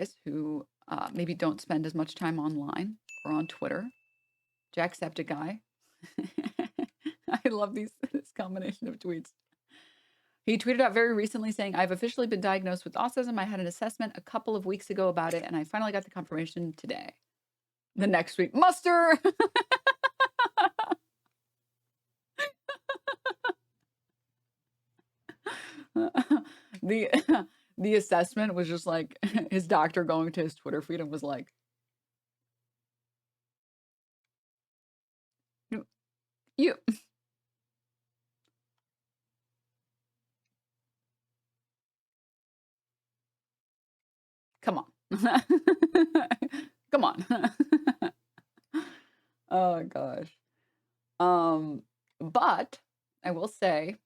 guys who maybe don't spend as much time online or on Twitter. Jacksepticeye. I love this combination of tweets. He tweeted out very recently saying, I've officially been diagnosed with autism. I had an assessment a couple of weeks ago about it, and I finally got the confirmation today. The next tweet, muster! the assessment was just like his doctor going to his Twitter feed and was like, you come on. Come on. Oh gosh. But I will say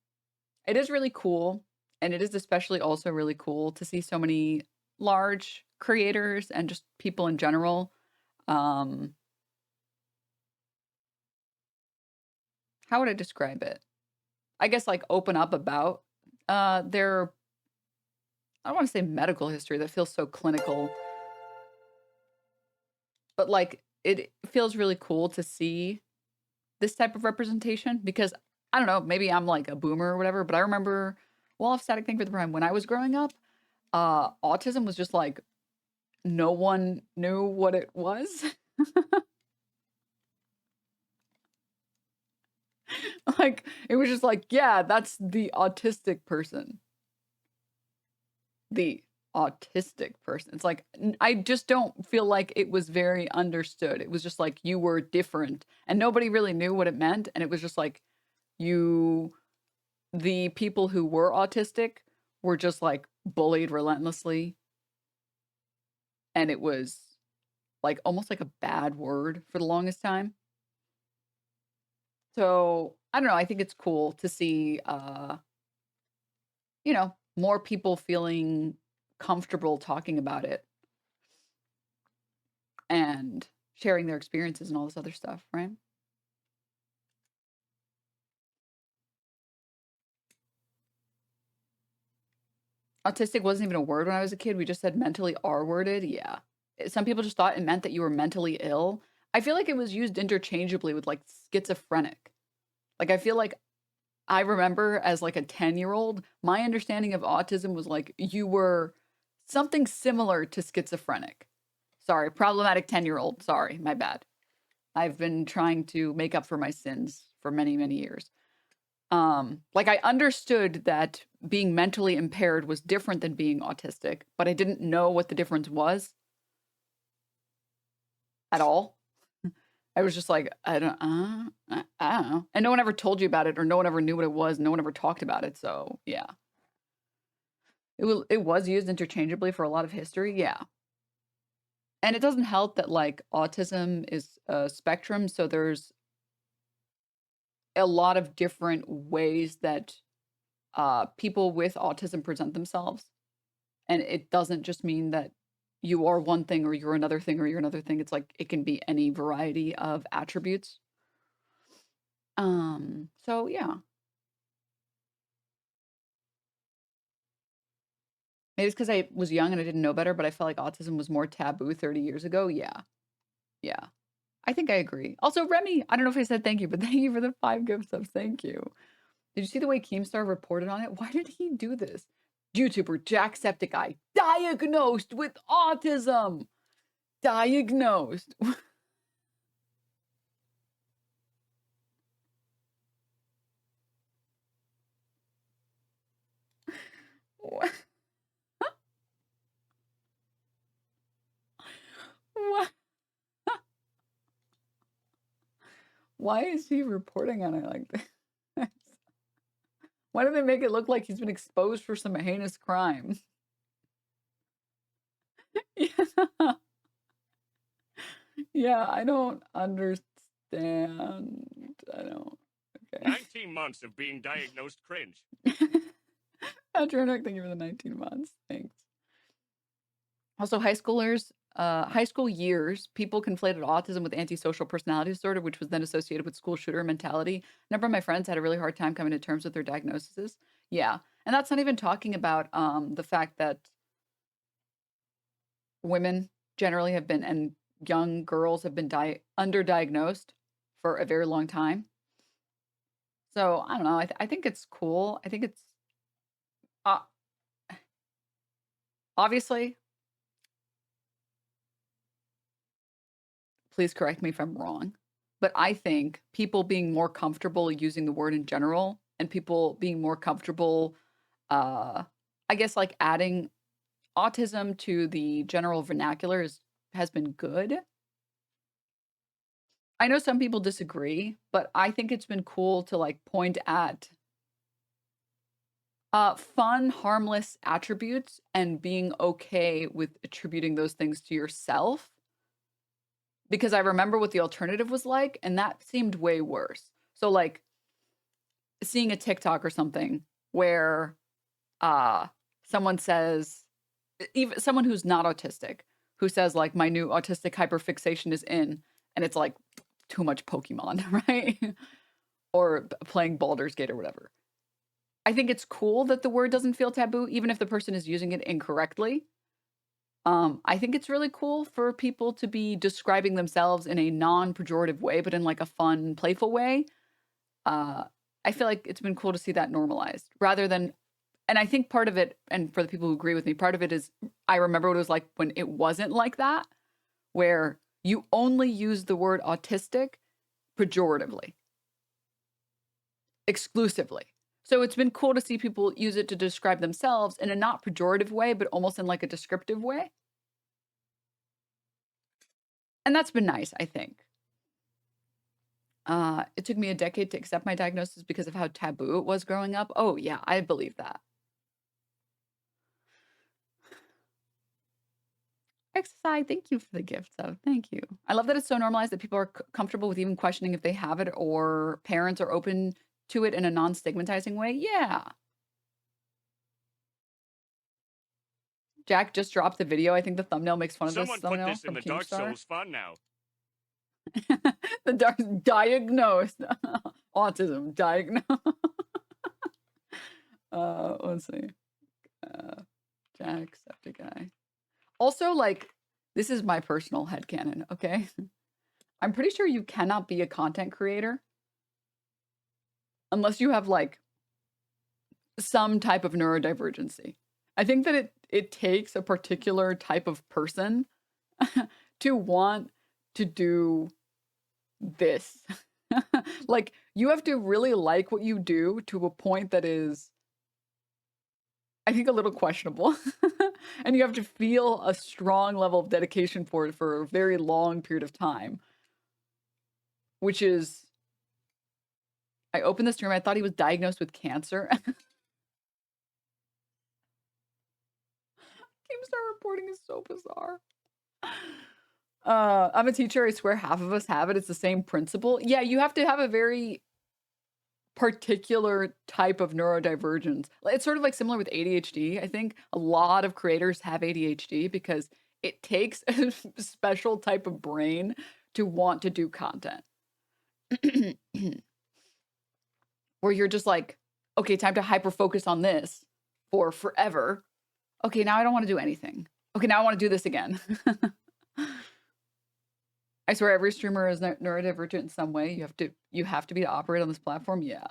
it is really cool, and it is especially also really cool to see so many large creators and just people in general how would I describe it? I guess like open up about their, I don't want to say medical history, that feels so clinical, but like it feels really cool to see this type of representation because I don't know, maybe I'm like a boomer or whatever, but I remember, well, off static thing for the prime when I was growing up, autism was just like no one knew what it was. Like it was just like, yeah, that's the autistic person. The autistic person. It's like I just don't feel like it was very understood. It was just like you were different and nobody really knew what it meant, and it was just like the people who were autistic were just like bullied relentlessly, and it was like almost like a bad word for the longest time. So I don't know, I think it's cool to see more people feeling comfortable talking about it and sharing their experiences and all this other stuff, right? Autistic wasn't even a word when I was a kid. We just said mentally R-worded. Yeah. Some people just thought it meant that you were mentally ill. I feel like it was used interchangeably with like schizophrenic. Like I feel like I remember as like a 10-year-old, my understanding of autism was like you were something similar to schizophrenic. Sorry, problematic 10-year-old. Sorry, my bad. I've been trying to make up for my sins for many, many years. Like I understood that being mentally impaired was different than being autistic, but I didn't know what the difference was at all. I was just like, I don't know. And no one ever told you about it, or no one ever knew what it was. No one ever talked about it. So yeah, it was used interchangeably for a lot of history. Yeah. And it doesn't help that like autism is a spectrum. So there's a lot of different ways that people with autism present themselves. And it doesn't just mean that you are one thing or you're another thing or you're another thing. It's like it can be any variety of attributes. So yeah. Maybe it's because I was young and I didn't know better, but I felt like autism was more taboo 30 years ago. Yeah. Yeah. I think I agree. Also, Remy, I don't know if I said thank you, but thank you for the 5 gift subs. Thank you. Did you see the way Keemstar reported on it? Why did he do this? YouTuber Jacksepticeye diagnosed with autism. Diagnosed. What? What? Why is he reporting on it like this? Why do they make it look like he's been exposed for some heinous crime? Yeah. Yeah, I don't understand. I don't. Okay. 19 months of being diagnosed cringe. Patronic, thank you for the 19 months. Thanks. Also, high school years, people conflated autism with antisocial personality disorder, which was then associated with school shooter mentality. A number of my friends had a really hard time coming to terms with their diagnoses. Yeah. And that's not even talking about the fact that women generally have been, and young girls have been underdiagnosed for a very long time. So I don't know. I think it's cool. I think it's uh, obviously. Please correct me if I'm wrong, but I think people being more comfortable using the word in general and people being more comfortable, uh, I guess like adding autism to the general vernacular has been good. I know some people disagree, but I think it's been cool to like point at fun, harmless attributes and being okay with attributing those things to yourself. Because I remember what the alternative was like, and that seemed way worse. So like seeing a TikTok or something where uh someone says, even someone who's not autistic, who says like my new autistic hyperfixation is in, and it's like too much Pokemon, right? Or playing Baldur's Gate or whatever. I think it's cool that the word doesn't feel taboo, even if the person is using it incorrectly. I think it's really cool for people to be describing themselves in a non-pejorative way, but in like a fun, playful way. Uh, I feel like it's been cool to see that normalized rather than, and I think part of it, and for the people who agree with me, part of it is I remember what it was like when it wasn't like that, where you only use the word autistic pejoratively, exclusively. So it's been cool to see people use it to describe themselves in a not pejorative way, but almost in like a descriptive way. And that's been nice, I think. It took me a decade to accept my diagnosis because of how taboo it was growing up. Oh, yeah, I believe that. Exercise, thank you for the gift, so thank you. I love that it's so normalized that people are comfortable with even questioning if they have it or parents are open to it in a non-stigmatizing way. Yeah. Jack just dropped the video. I think the thumbnail makes fun of this Someone put thumbnail this in from the Dark Keemstar. Souls fun now. The diagnosed autism diagnosed. Let's see. Jacksepticeye. Also, like, this is my personal headcanon, okay? I'm pretty sure you cannot be a content creator unless you have like some type of neurodivergency. I think that it takes a particular type of person to want to do this. Like, you have to really like what you do to a point that is, I think, a little questionable. And you have to feel a strong level of dedication for it for a very long period of time. Which is, I opened this stream, I thought he was diagnosed with cancer. Keemstar reporting is so bizarre. I'm a teacher. I swear half of us have it. It's the same principle. Yeah, you have to have a very particular type of neurodivergence. It's sort of like similar with ADHD. I think a lot of creators have ADHD because it takes a special type of brain to want to do content. Where you're just like, okay, time to hyper focus on this for forever. Okay, now I don't want to do anything. Okay, now I want to do this again. I swear every streamer is neurodivergent in some way. You have to be to operate on this platform. Yeah.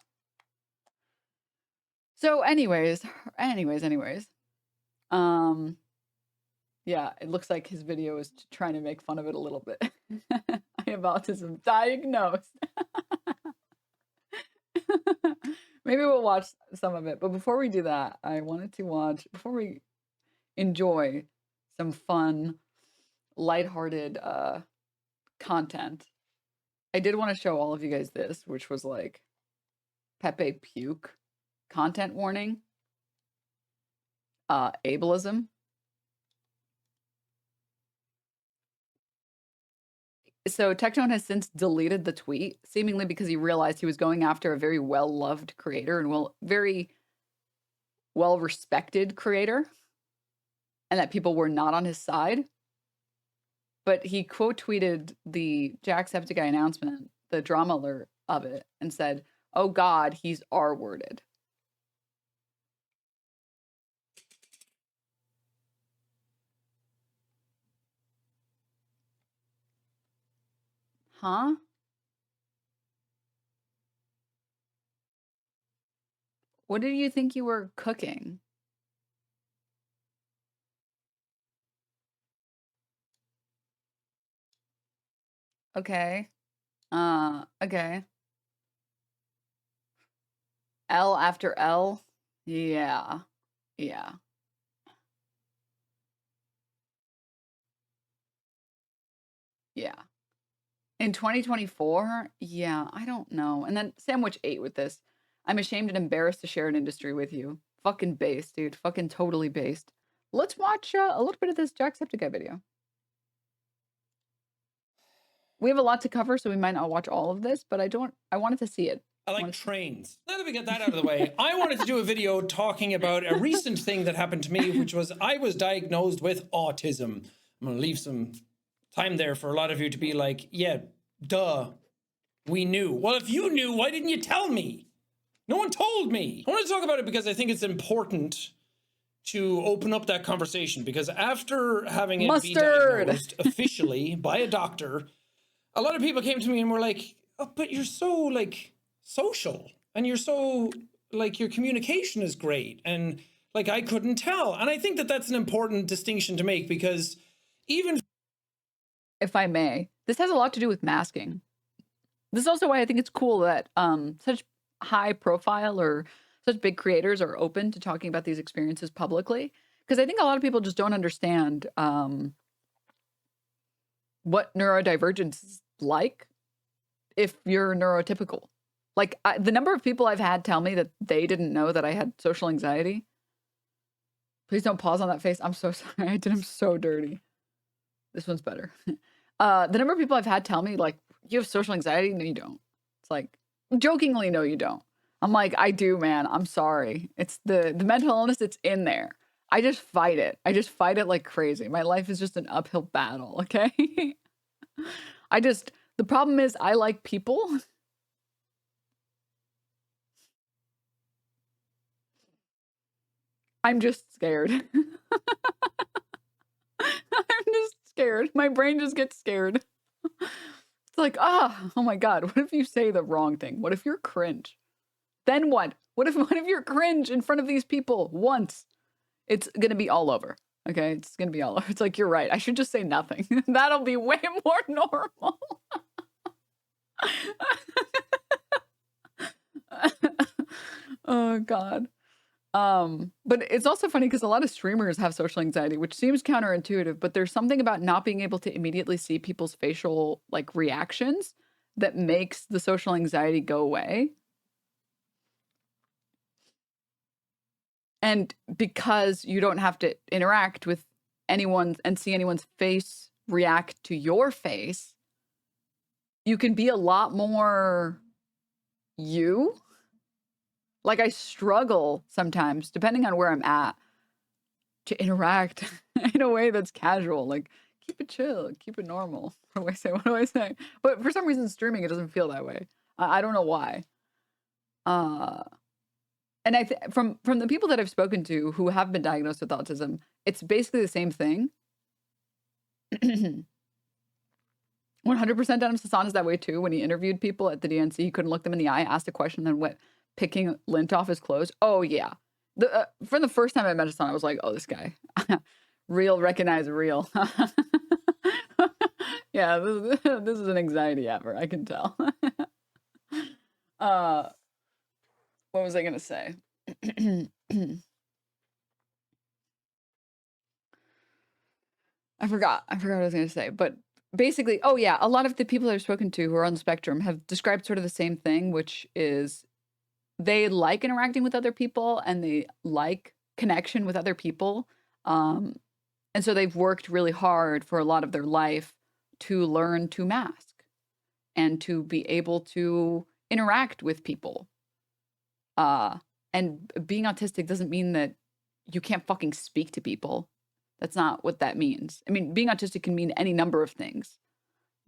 So anyways. Yeah, it looks like his video is trying to make fun of it a little bit. I have autism diagnosed. Maybe we'll watch some of it. But before we do that, I wanted to watch, before we enjoy some fun, lighthearted content, I did want to show all of you guys this, which was like Pepe Puke content warning, ableism. So Tectone has since deleted the tweet, seemingly because he realized he was going after a very well-loved creator and very well-respected creator, and that people were not on his side. But he quote tweeted the Jacksepticeye announcement, the drama alert of it, and said, "Oh God, he's R-worded." Huh? What did you think you were cooking? Okay. Okay. L after L? Yeah. Yeah. Yeah. In 2024? Yeah, I don't know. And then Sandwich 8 with this. I'm ashamed and embarrassed to share an industry with you. Fucking based, dude. Fucking totally based. Let's watch a little bit of this Jacksepticeye video. We have a lot to cover, so we might not watch all of this, but I wanted to see it. I like trains. Now that we get that out of the way, I wanted to do a video talking about a recent thing that happened to me, which was I was diagnosed with autism. I'm going to leave some time there for a lot of you to be like, yeah, duh, we knew. Well, if you knew, why didn't you tell me? No one told me. I want to talk about it because I think it's important to open up that conversation, because after having it be diagnosed officially by a doctor, a lot of people came to me and were like, oh, but you're so like social and you're so like your communication is great. And like, I couldn't tell. And I think that that's an important distinction to make, because even if I may, this has a lot to do with masking. This is also why I think it's cool that such high profile or such big creators are open to talking about these experiences publicly. Because I think a lot of people just don't understand what neurodivergence is like if you're neurotypical. Like the number of people I've had tell me that they didn't know that I had social anxiety. Please don't pause on that face. I'm so sorry. I did him so dirty. This one's better. The number of people I've had tell me, like, you have social anxiety? No, you don't. It's like, jokingly, no, you don't. I'm like, I do, man. I'm sorry. It's the mental illness, it's in there. I just fight it. I just fight it like crazy. My life is just an uphill battle, okay? The problem is I like people. I'm just scared. I'm just scared. My brain just gets scared. It's like, oh my God, what if you say the wrong thing? What if you're cringe? Then what? What if you're cringe in front of these people once? It's gonna be all over. Okay, it's gonna be all over. It's like, you're right. I should just say nothing. That'll be way more normal. Oh God. But it's also funny because a lot of streamers have social anxiety, which seems counterintuitive, but there's something about not being able to immediately see people's facial like reactions that makes the social anxiety go away. And because you don't have to interact with anyone and see anyone's face react to your face, you can be a lot more you. Like, I struggle sometimes, depending on where I'm at, to interact in a way that's casual. Like, keep it chill, keep it normal. What do I say? What do I say? But for some reason, streaming, it doesn't feel that way. I don't know why. And from the people that I've spoken to who have been diagnosed with autism, it's basically the same thing. 100% Denims Hassan is that way too. When he interviewed people at the DNC, he couldn't look them in the eye, asked a question, then went picking lint off his clothes. Oh yeah. From the first time I met Hassan, I was like, oh, this guy. Real, recognize real. Yeah, this is an anxiety apper, I can tell. What was I gonna say? I forgot what I was gonna say, but basically, oh yeah, a lot of the people I've spoken to who are on the spectrum have described sort of the same thing, which is they like interacting with other people and they like connection with other people. And so they've worked really hard for a lot of their life to learn to mask and to be able to interact with people. And being autistic doesn't mean that you can't fucking speak to people. That's not what that means. I mean, being autistic can mean any number of things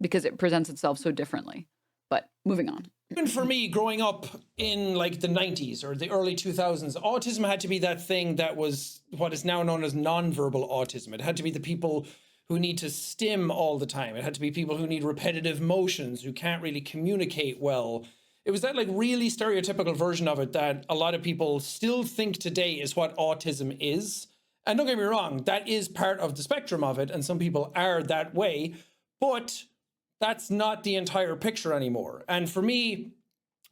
because it presents itself so differently. But moving on. Even for me, growing up in like the 90s or the early 2000s, autism had to be that thing that was what is now known as nonverbal autism. It had to be the people who need to stim all the time. It had to be people who need repetitive motions, who can't really communicate well. It was that like really stereotypical version of it that a lot of people still think today is what autism is. And don't get me wrong, that is part of the spectrum of it, and some people are that way, but that's not the entire picture anymore. And for me,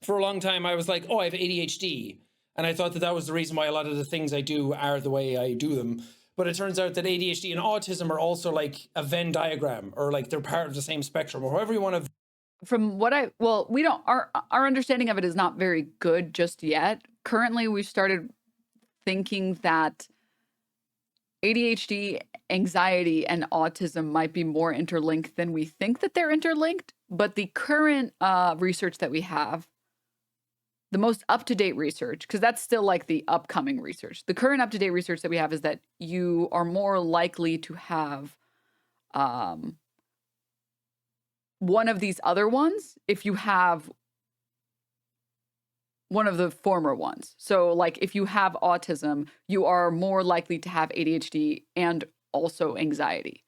for a long time, I was like, oh, I have ADHD. And I thought that that was the reason why a lot of the things I do are the way I do them. But it turns out that ADHD and autism are also like a Venn diagram, or like they're part of the same spectrum, or however you want to. From what we don't, our understanding of it is not very good just yet. Currently, we've started thinking that ADHD, anxiety, and autism might be more interlinked than we think that they're interlinked. But the current research that we have, the most up-to-date research, because that's still like the upcoming research. The current up-to-date research that we have is that you are more likely to have one of these other ones if you have one of the former ones. So like if you have autism, you are more likely to have ADHD and also anxiety.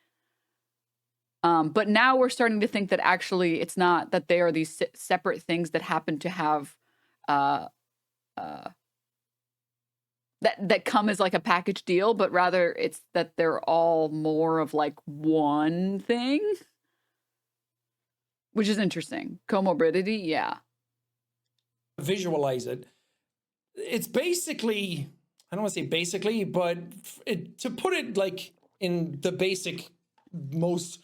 But now we're starting to think that actually it's not, that they are these separate things that happen to have that come as like a package deal, but rather it's that they're all more of like one thing, which is interesting. Comorbidity, yeah. Visualize it. It's basically, I don't want to say basically, but to put it like in the basic, most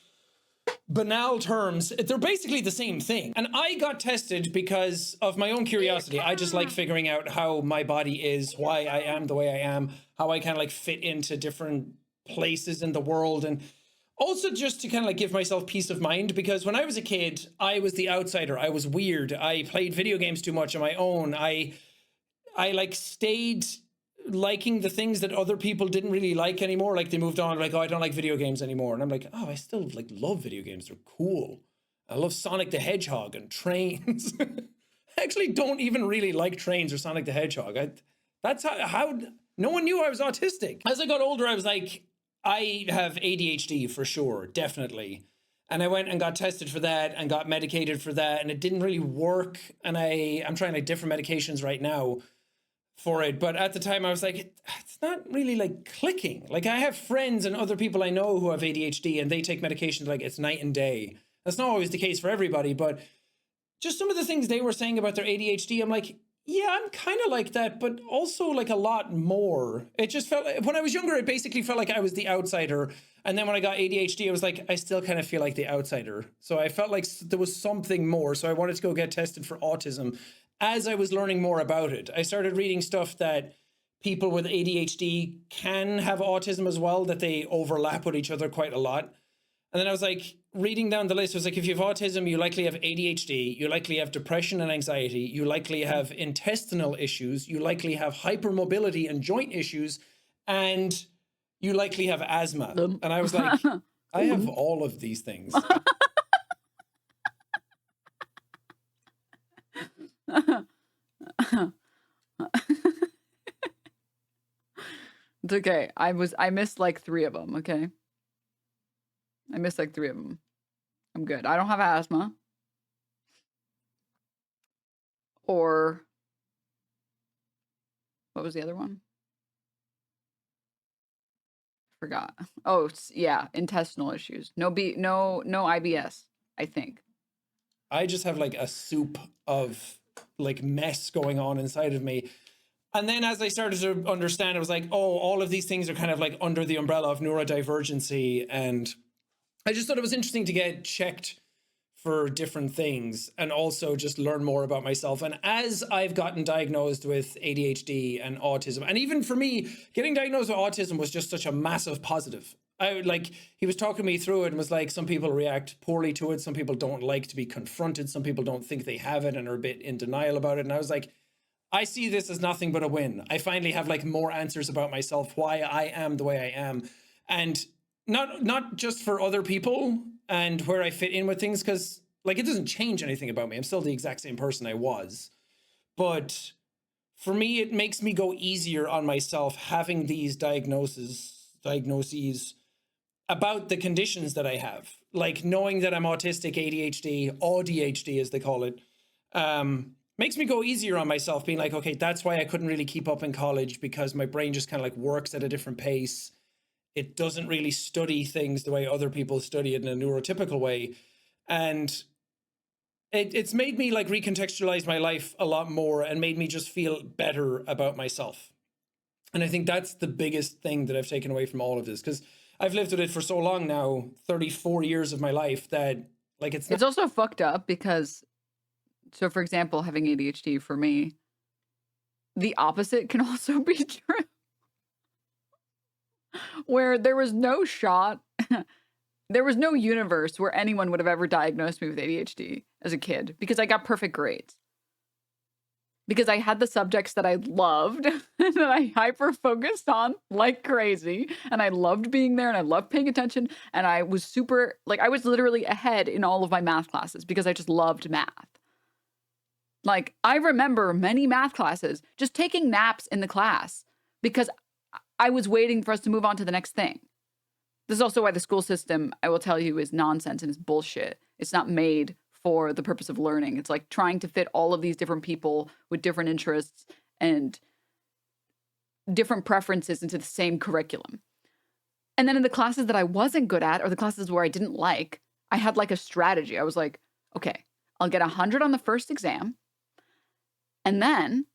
banal terms, they're basically the same thing. And I got tested because of my own curiosity. I just like figuring out how my body is, why I am the way I am, how I kind of like fit into different places in the world, and also just to kind of like give myself peace of mind, because when I was a kid, I was the outsider. I was weird. I played video games too much on my own. I like stayed liking the things that other people didn't really like anymore. Like they moved on, like, oh, I don't like video games anymore. And I'm like, oh, I still like love video games. They're cool. I love Sonic the Hedgehog and trains. I actually don't even really like trains or Sonic the Hedgehog. That's how no one knew I was autistic. As I got older, I was like, I have ADHD for sure, definitely. And I went and got tested for that and got medicated for that, and it didn't really work. And I'm trying like different medications right now for it. But at the time I was like, it's not really like clicking. Like I have friends and other people I know who have ADHD and they take medications like it's night and day. That's not always the case for everybody, but just some of the things they were saying about their ADHD, I'm like, yeah, I'm kind of like that, but also like a lot more. It just felt like, when I was younger, it basically felt like I was the outsider. And then when I got ADHD, I was like, I still kind of feel like the outsider. So I felt like there was something more. So I wanted to go get tested for autism. As I was learning more about it, I started reading stuff that people with ADHD can have autism as well, that they overlap with each other quite a lot. And then I was like, reading down the list, I was like, if you have autism, you likely have ADHD, you likely have depression and anxiety, you likely have intestinal issues, you likely have hypermobility and joint issues, and you likely have asthma. And I was like, I have all of these things. It's okay. I missed like 3 of them, okay? I missed like 3 of them. I'm good. I don't have asthma. Or what was the other one? Forgot. Oh, yeah, intestinal issues. No IBS, I think. I just have like a soup of like mess going on inside of me. And then as I started to understand, I was like, oh, all of these things are kind of like under the umbrella of neurodivergency. And I just thought it was interesting to get checked for different things and also just learn more about myself. And as I've gotten diagnosed with ADHD and autism, and even for me, getting diagnosed with autism was just such a massive positive. He was talking me through it and was like, some people react poorly to it. Some people don't like to be confronted. Some people don't think they have it and are a bit in denial about it. And I was like, I see this as nothing but a win. I finally have like more answers about myself, why I am the way I am. And not just for other people and where I fit in with things, because like it doesn't change anything about me. I'm still the exact same person I was. But for me, it makes me go easier on myself having these diagnoses, about the conditions that I have, like knowing that I'm autistic, ADHD, ADHD as they call it, makes me go easier on myself, being like, okay, that's why I couldn't really keep up in college, because my brain just kind of like works at a different pace. It doesn't really study things the way other people study it in a neurotypical way. And it's made me like recontextualize my life a lot more and made me just feel better about myself. And I think that's the biggest thing that I've taken away from all of this, because I've lived with it for so long now, 34 years of my life, that like it's also fucked up because, so for example, having ADHD for me, the opposite can also be true. Where there was no shot, there was no universe where anyone would have ever diagnosed me with ADHD as a kid, because I got perfect grades. Because I had the subjects that I loved and that I hyper-focused on like crazy. And I loved being there and I loved paying attention. And I was super, like, I was literally ahead in all of my math classes because I just loved math. Like, I remember many math classes just taking naps in the class because I was waiting for us to move on to the next thing. This is also why the school system, I will tell you, is nonsense and is bullshit. It's not made for the purpose of learning. It's like trying to fit all of these different people with different interests and different preferences into the same curriculum. And then in the classes that I wasn't good at, or the classes where I didn't like, I had like a strategy. I was like, okay, I'll get 100 on the first exam. And then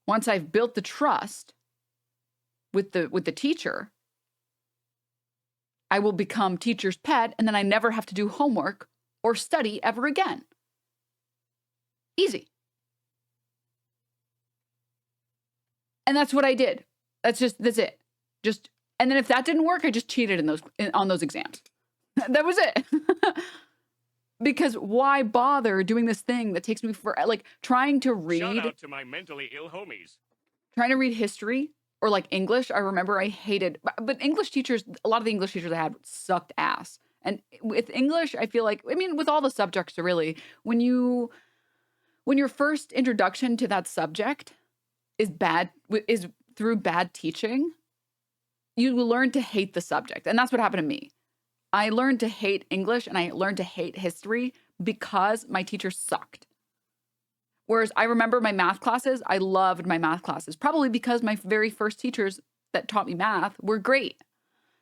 once I've built the trust with the teacher, I will become teacher's pet, and then I never have to do homework or study ever again. Easy. And that's what I did. That's it. And then if that didn't work, I just cheated on those exams. That was it. Because why bother doing this thing that takes me for like trying to read? Shout out to my mentally ill homies. Trying to read history or like English. I remember I hated, but English teachers, a lot of the English teachers I had sucked ass. And with English, I feel like, I mean, with all the subjects really, when your first introduction to that subject is through bad teaching, you will learn to hate the subject. And that's what happened to me. I learned to hate English and I learned to hate history because my teachers sucked. Whereas I remember my math classes, I loved my math classes, probably because my very first teachers that taught me math were great.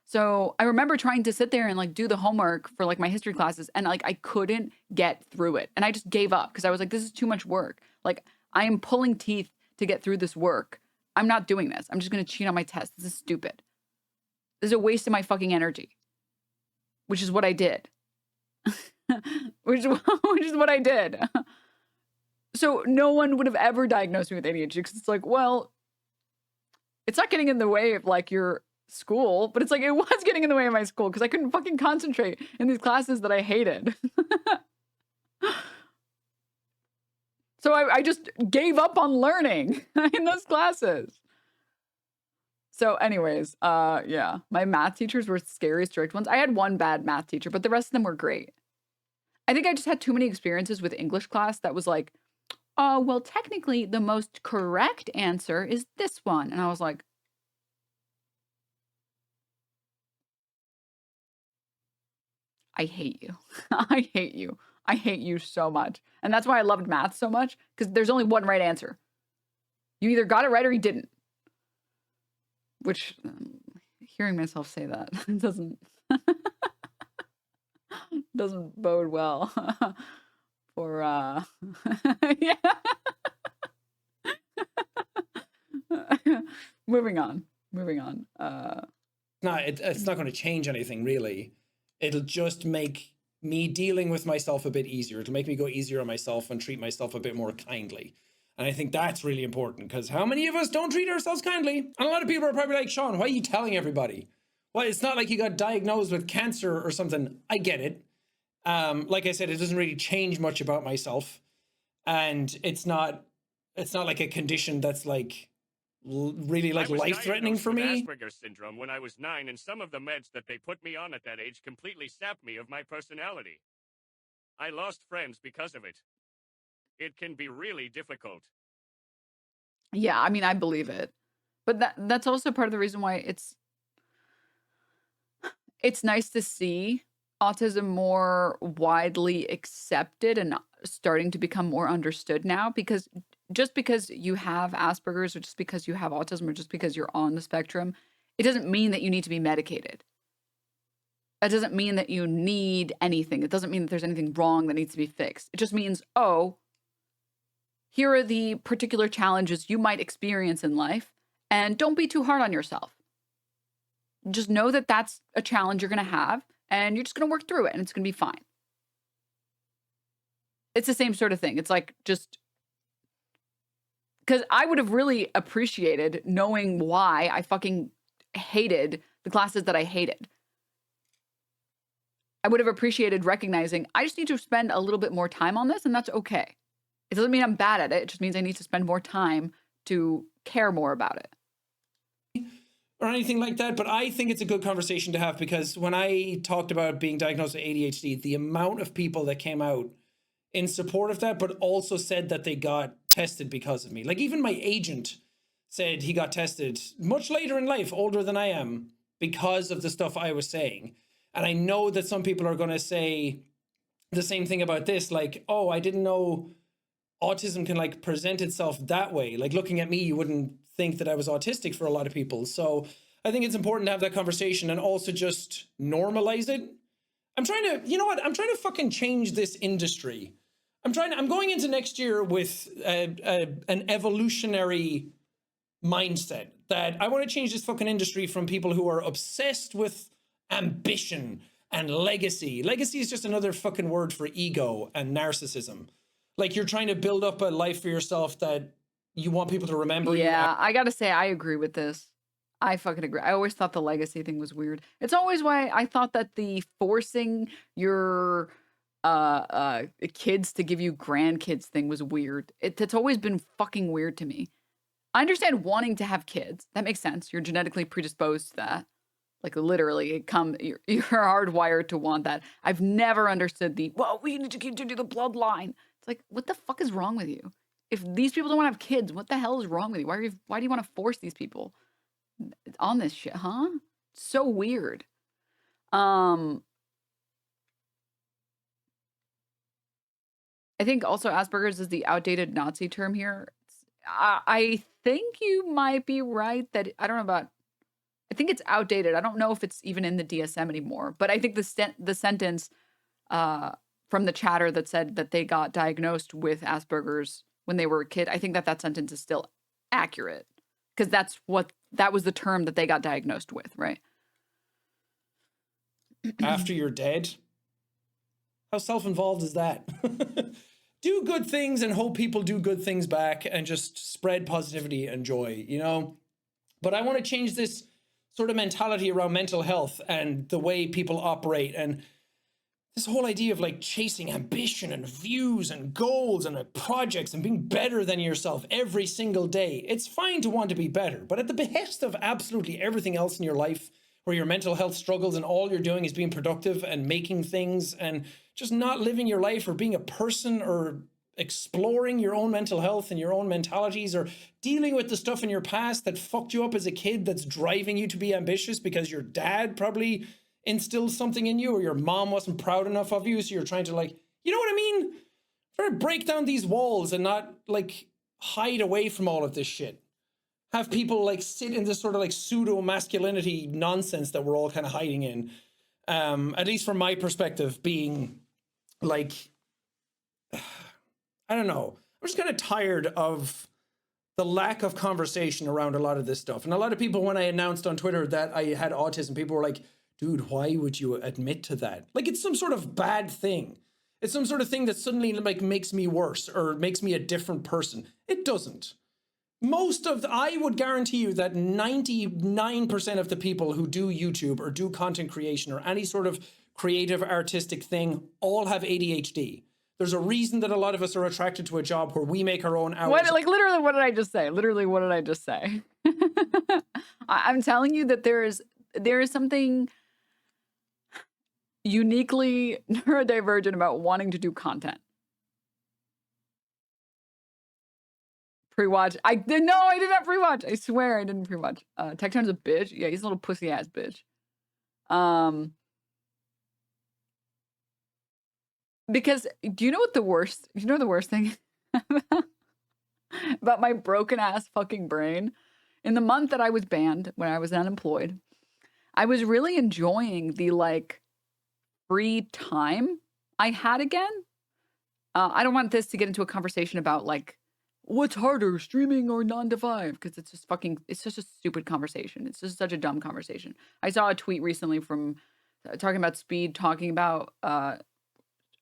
So I remember trying to sit there and like do the homework for like my history classes, and like I couldn't get through it. And I just gave up because I was like, this is too much work. Like I am pulling teeth to get through this work. I'm not doing this. I'm just going to cheat on my test. This is stupid. This is a waste of my fucking energy, which is what I did. which is what I did. So no one would have ever diagnosed me with ADHD because it's like, well, it's not getting in the way of like your school, but it's like it was getting in the way of my school because I couldn't fucking concentrate in these classes that I hated. So I just gave up on learning in those classes. So anyways, yeah, my math teachers were scary, strict ones. I had one bad math teacher, but the rest of them were great. I think I just had too many experiences with English class that was like, oh, well, technically the most correct answer is this one. And I was like, I hate you. I hate you. I hate you so much. And that's why I loved math so much, because there's only one right answer. You either got it right or you didn't. Which, hearing myself say that doesn't bode well for, yeah. Moving on. No, it's not going to change anything, really. It'll just make me dealing with myself a bit easier. It'll make me go easier on myself and treat myself a bit more kindly. And I think that's really important, because how many of us don't treat ourselves kindly? And a lot of people are probably like, Sean, why are you telling everybody? Well, it's not like you got diagnosed with cancer or something. I get it. Like I said, it doesn't really change much about myself. And it's not like a condition that's like really like life-threatening for me. Asperger's syndrome when I was 9, and some of the meds that they put me on at that age completely sapped me of my personality. I lost friends because of it. It can be really difficult. Yeah, I mean, I believe it. But that's also part of the reason why it's nice to see autism more widely accepted and starting to become more understood now, because just because you have Asperger's or just because you have autism or just because you're on the spectrum, it doesn't mean that you need to be medicated. That doesn't mean that you need anything. It doesn't mean that there's anything wrong that needs to be fixed. It just means, oh, here are the particular challenges you might experience in life, and don't be too hard on yourself. Just know that that's a challenge you're going to have, and you're just going to work through it, and it's going to be fine. It's the same sort of thing. It's like, just because I would have really appreciated knowing why I fucking hated the classes that I hated. I would have appreciated recognizing I just need to spend a little bit more time on this, and that's okay. It doesn't mean I'm bad at it. It just means I need to spend more time to care more about it. Or anything like that, but I think it's a good conversation to have, because when I talked about being diagnosed with ADHD, the amount of people that came out in support of that, but also said that they got tested because of me. Like, even my agent said he got tested much later in life, older than I am, because of the stuff I was saying. And I know that some people are going to say the same thing about this, like, oh, I didn't know autism can like present itself that way. Like, looking at me, you wouldn't think that I was autistic for a lot of people. So I think it's important to have that conversation and also just normalize it. I'm trying to, you know what? I'm trying to fucking change this industry. I'm going into next year with an evolutionary mindset that I want to change this fucking industry from people who are obsessed with ambition and legacy. Legacy is just another fucking word for ego and narcissism. Like, you're trying to build up a life for yourself that you want people to remember. Yeah, I gotta say, I agree with this. I fucking agree. I always thought the legacy thing was weird. It's always why I thought that the forcing your kids to give you grandkids thing was weird. It's always been fucking weird to me. I understand wanting to have kids. That makes sense. You're genetically predisposed to that. Like, literally, you're hardwired to want that. I've never understood well, we need to continue the bloodline. It's like, what the fuck is wrong with you? If these people don't want to have kids, what the hell is wrong with you? Why do you want to force these people on this shit, huh? So weird. I think also Asperger's is the outdated Nazi term here. I think you might be right that I don't know about. I think it's outdated. I don't know if it's even in the DSM anymore. But I think the sentence from the chatter that said that they got diagnosed with Asperger's when they were a kid, I think that sentence is still accurate, because that was the term that they got diagnosed with, right? After you're dead? How self-involved is that? Do good things and hope people do good things back, and just spread positivity and joy, you know? But I want to change this sort of mentality around mental health and the way people operate, and this whole idea of like chasing ambition and views and goals and projects and being better than yourself every single day. It's fine to want to be better, but at the behest of absolutely everything else in your life, where your mental health struggles and all you're doing is being productive and making things and just not living your life or being a person or exploring your own mental health and your own mentalities, or dealing with the stuff in your past that fucked you up as a kid that's driving you to be ambitious because your dad probably instilled something in you, or your mom wasn't proud enough of you, so you're trying to, like, you know what I mean? Try to break down these walls and not like hide away from all of this shit. Have people like sit in this sort of like pseudo masculinity nonsense that we're all kind of hiding in. At least from my perspective, being like, I don't know. I'm just kind of tired of the lack of conversation around a lot of this stuff. And a lot of people, when I announced on Twitter that I had autism, people were like, dude, why would you admit to that? Like, it's some sort of bad thing. It's some sort of thing that suddenly like makes me worse or makes me a different person. It doesn't. I would guarantee you that 99% of the people who do YouTube or do content creation or any sort of creative artistic thing all have ADHD. There's a reason that a lot of us are attracted to a job where we make our own hours. Literally, what did I just say? I'm telling you that there is something uniquely neurodivergent about wanting to do content. Pre-watch. I did not pre-watch. I swear I didn't pre-watch. Tecton's a bitch. Yeah, he's a little pussy ass bitch. Because do you know what the worst, the worst thing about my broken ass fucking brain? In the month that I was banned, when I was unemployed, I was really enjoying the like free time I had again. I don't want this to get into a conversation about like what's harder, streaming or 9 to 5, because it's just fucking, it's just a stupid conversation. It's just such a dumb conversation. I saw a tweet recently from talking about speed, talking about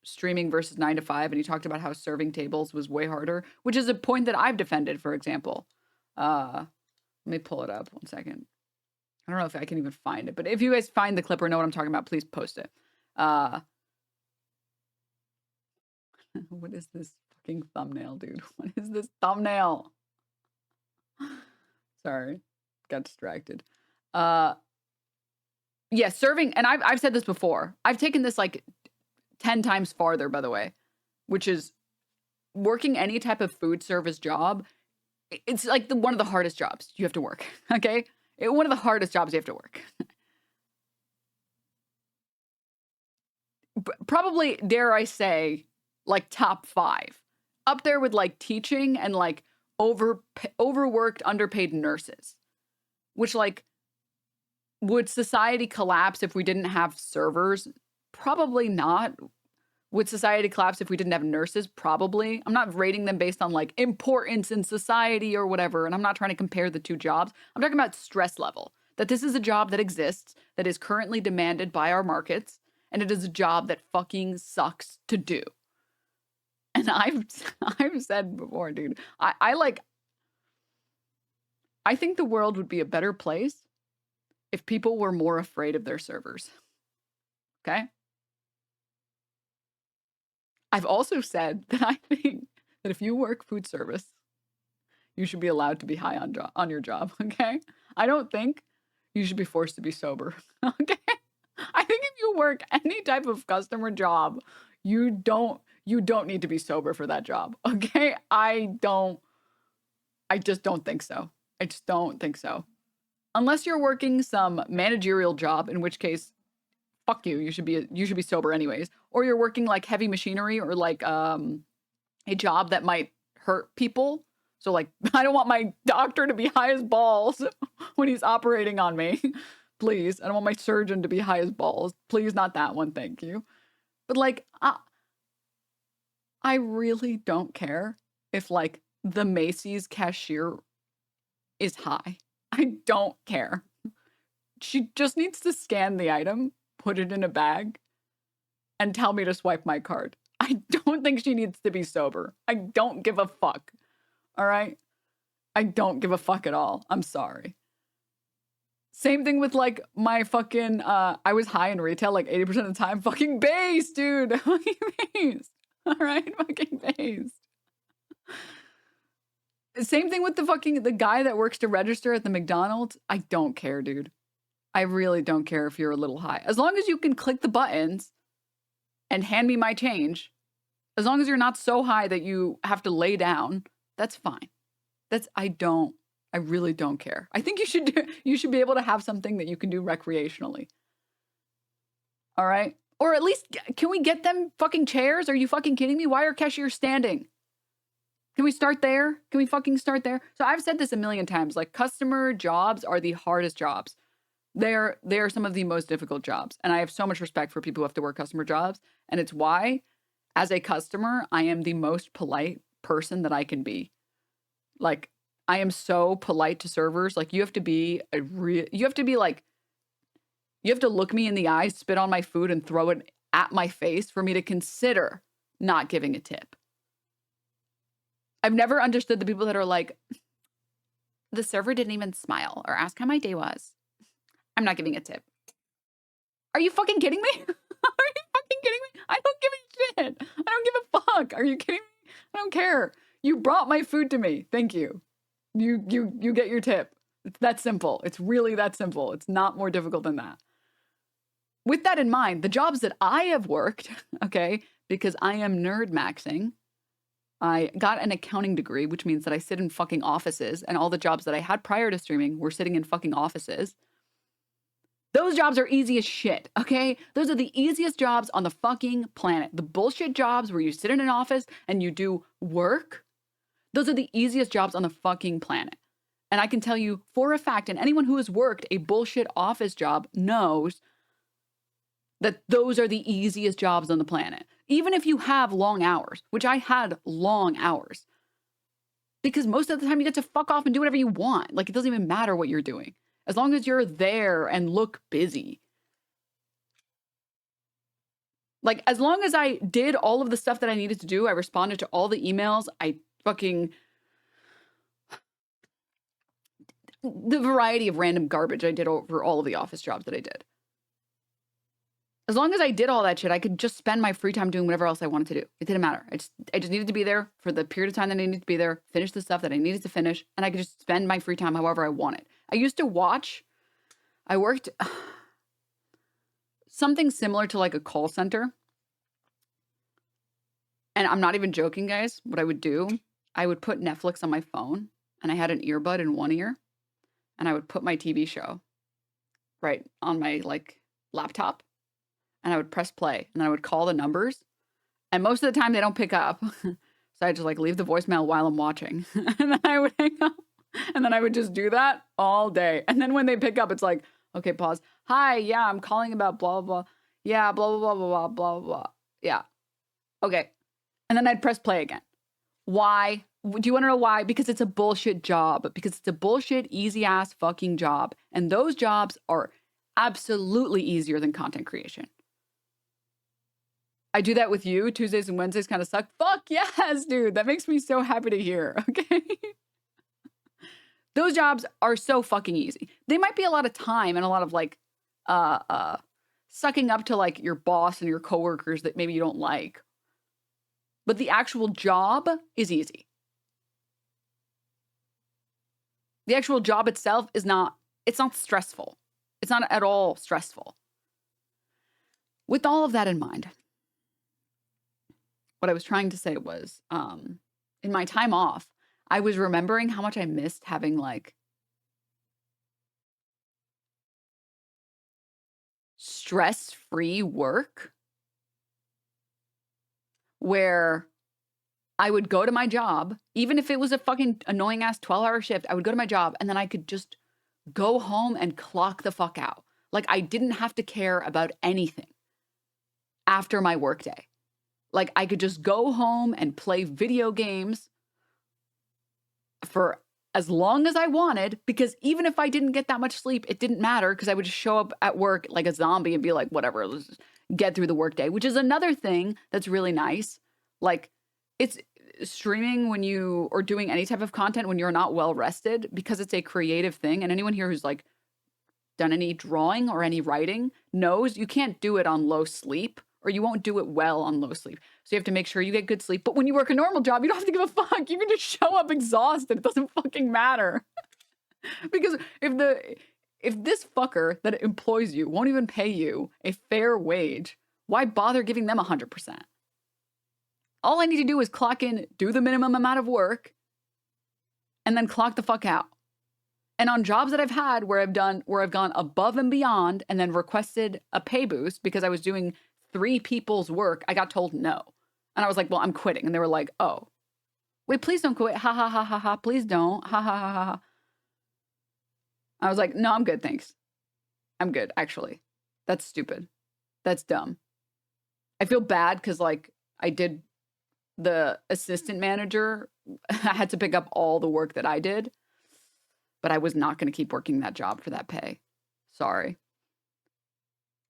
streaming versus 9 to 5, and he talked about how serving tables was way harder, which is a point that I've defended, for example. Let me pull it up 1 second. I don't know if I can even find it, but if you guys find the clip or know what I'm talking about, please post it. What is this fucking thumbnail, dude? What is this thumbnail? Sorry, got distracted. Yeah, serving, and I've said this before. I've taken this like 10 times farther, by the way, which is working any type of food service job. It's like one of the hardest jobs you have to work, okay? One of the hardest jobs you have to work. Probably, dare I say, like top 5. Up there with like teaching and like overworked, underpaid nurses. Which like, would society collapse if we didn't have servers? Probably not. Would society collapse if we didn't have nurses? Probably. I'm not rating them based on like importance in society or whatever. And I'm not trying to compare the two jobs. I'm talking about stress level. That this is a job that exists, that is currently demanded by our markets. And it is a job that fucking sucks to do. And I've said before, dude, I think the world would be a better place if people were more afraid of their servers. Okay? I've also said that I think that if you work food service, you should be allowed to be high on your job, okay? I don't think you should be forced to be sober, okay? I think if you work any type of customer job, you don't need to be sober for that job, okay? I just don't think so. I just don't think so. Unless you're working some managerial job, in which case, fuck you. You should be sober anyways. Or you're working like heavy machinery or like a job that might hurt people. So like, I don't want my doctor to be high as balls when he's operating on me. Please. I don't want my surgeon to be high as balls. Please, not that one. Thank you. But like, I really don't care if like the Macy's cashier is high. I don't care. She just needs to scan the item, put it in a bag, and tell me to swipe my card. I don't think she needs to be sober. I don't give a fuck. All right? I don't give a fuck at all. I'm sorry. Same thing with like my fucking, I was high in retail like 80% of the time. Fucking based, dude. Fucking based. All right? Fucking based. Same thing with the guy that works to register at the McDonald's. I don't care, dude. I really don't care if you're a little high. As long as you can click the buttons and hand me my change, as long as you're not so high that you have to lay down, that's fine. I really don't care. I think you should be able to have something that you can do recreationally. All right? Or at least, can we get them fucking chairs? Are you fucking kidding me? Why are cashiers standing? Can we start there? Can we fucking start there? So I've said this a million times, like customer jobs are the hardest jobs. They're some of the most difficult jobs. And I have so much respect for people who have to work customer jobs. And it's why, as a customer, I am the most polite person that I can be. Like, I am so polite to servers. Like, you have to look me in the eyes, spit on my food, and throw it at my face for me to consider not giving a tip. I've never understood the people that are like, the server didn't even smile or ask how my day was. I'm not giving a tip. Are you fucking kidding me? Are you fucking kidding me? I don't give a shit. I don't give a fuck. Are you kidding me? I don't care. You brought my food to me. Thank you. You get your tip. It's that simple. It's really that simple. It's not more difficult than that. With that in mind, the jobs that I have worked, okay, because I am nerd maxing, I got an accounting degree, which means that I sit in fucking offices, and all the jobs that I had prior to streaming were sitting in fucking offices. Those jobs are easy as shit, okay? Those are the easiest jobs on the fucking planet. The bullshit jobs where you sit in an office and you do work, those are the easiest jobs on the fucking planet. And I can tell you for a fact, and anyone who has worked a bullshit office job knows that those are the easiest jobs on the planet. Even if you have long hours, which I had long hours. Because most of the time you get to fuck off and do whatever you want. Like, it doesn't even matter what you're doing. As long as you're there and look busy. Like, as long as I did all of the stuff that I needed to do, I responded to all the emails, I fucking... the variety of random garbage I did over all of the office jobs that I did. As long as I did all that shit, I could just spend my free time doing whatever else I wanted to do. It didn't matter. I just needed to be there for the period of time that I needed to be there, finish the stuff that I needed to finish, and I could just spend my free time however I wanted. I used to watch, I worked something similar to like a call center. And I'm not even joking, guys. What I would do, I would put Netflix on my phone, and I had an earbud in one ear, and I would put my TV show right on my like laptop. And I would press play, and then I would call the numbers. And most of the time, they don't pick up. So I just like leave the voicemail while I'm watching. And then I would hang up. And then I would just do that all day. And then when they pick up, it's like, okay, pause. Hi, yeah, I'm calling about blah, blah, blah. Yeah, blah, blah, blah, blah, blah, blah, blah. Yeah. Okay. And then I'd press play again. Why? Do you want to know why? Because it's a bullshit job. Because it's a bullshit, easy-ass fucking job. And those jobs are absolutely easier than content creation. I do that with you. Tuesdays and Wednesdays kind of suck. Fuck yes, dude. That makes me so happy to hear. Okay. Those jobs are so fucking easy. They might be a lot of time and a lot of like sucking up to like your boss and your coworkers that maybe you don't like. But the actual job is easy. The actual job itself is not, it's not stressful. It's not at all stressful. With all of that in mind, what I was trying to say was, in my time off, I was remembering how much I missed having like stress-free work where I would go to my job, even if it was a fucking annoying ass 12-hour shift, I would go to my job and then I could just go home and clock the fuck out. Like I didn't have to care about anything after my workday. Like I could just go home and play video games for as long as I wanted, because even if I didn't get that much sleep, it didn't matter because I would just show up at work like a zombie and be like, whatever, let's just get through the workday, which is another thing that's really nice. Like it's streaming when you, or doing any type of content when you're not well rested, because it's a creative thing. And anyone here who's like done any drawing or any writing knows you can't do it on low sleep, or you won't do it well on low sleep. So you have to make sure you get good sleep. But when you work a normal job, you don't have to give a fuck. You can just show up exhausted. It doesn't fucking matter. Because if this fucker that employs you won't even pay you a fair wage, why bother giving them 100%? All I need to do is clock in, do the minimum amount of work, and then clock the fuck out. And on jobs that I've had where I've gone above and beyond and then requested a pay boost because I was doing 3 people's work, I got told no. And I was like, well, I'm quitting. And they were like, oh, wait, please don't quit. Ha ha ha ha ha. Please don't. Ha ha ha ha ha. I was like, no, I'm good. Thanks. I'm good. Actually, that's stupid. That's dumb. I feel bad because like I did the assistant manager. I had to pick up all the work that I did, but I was not going to keep working that job for that pay. Sorry.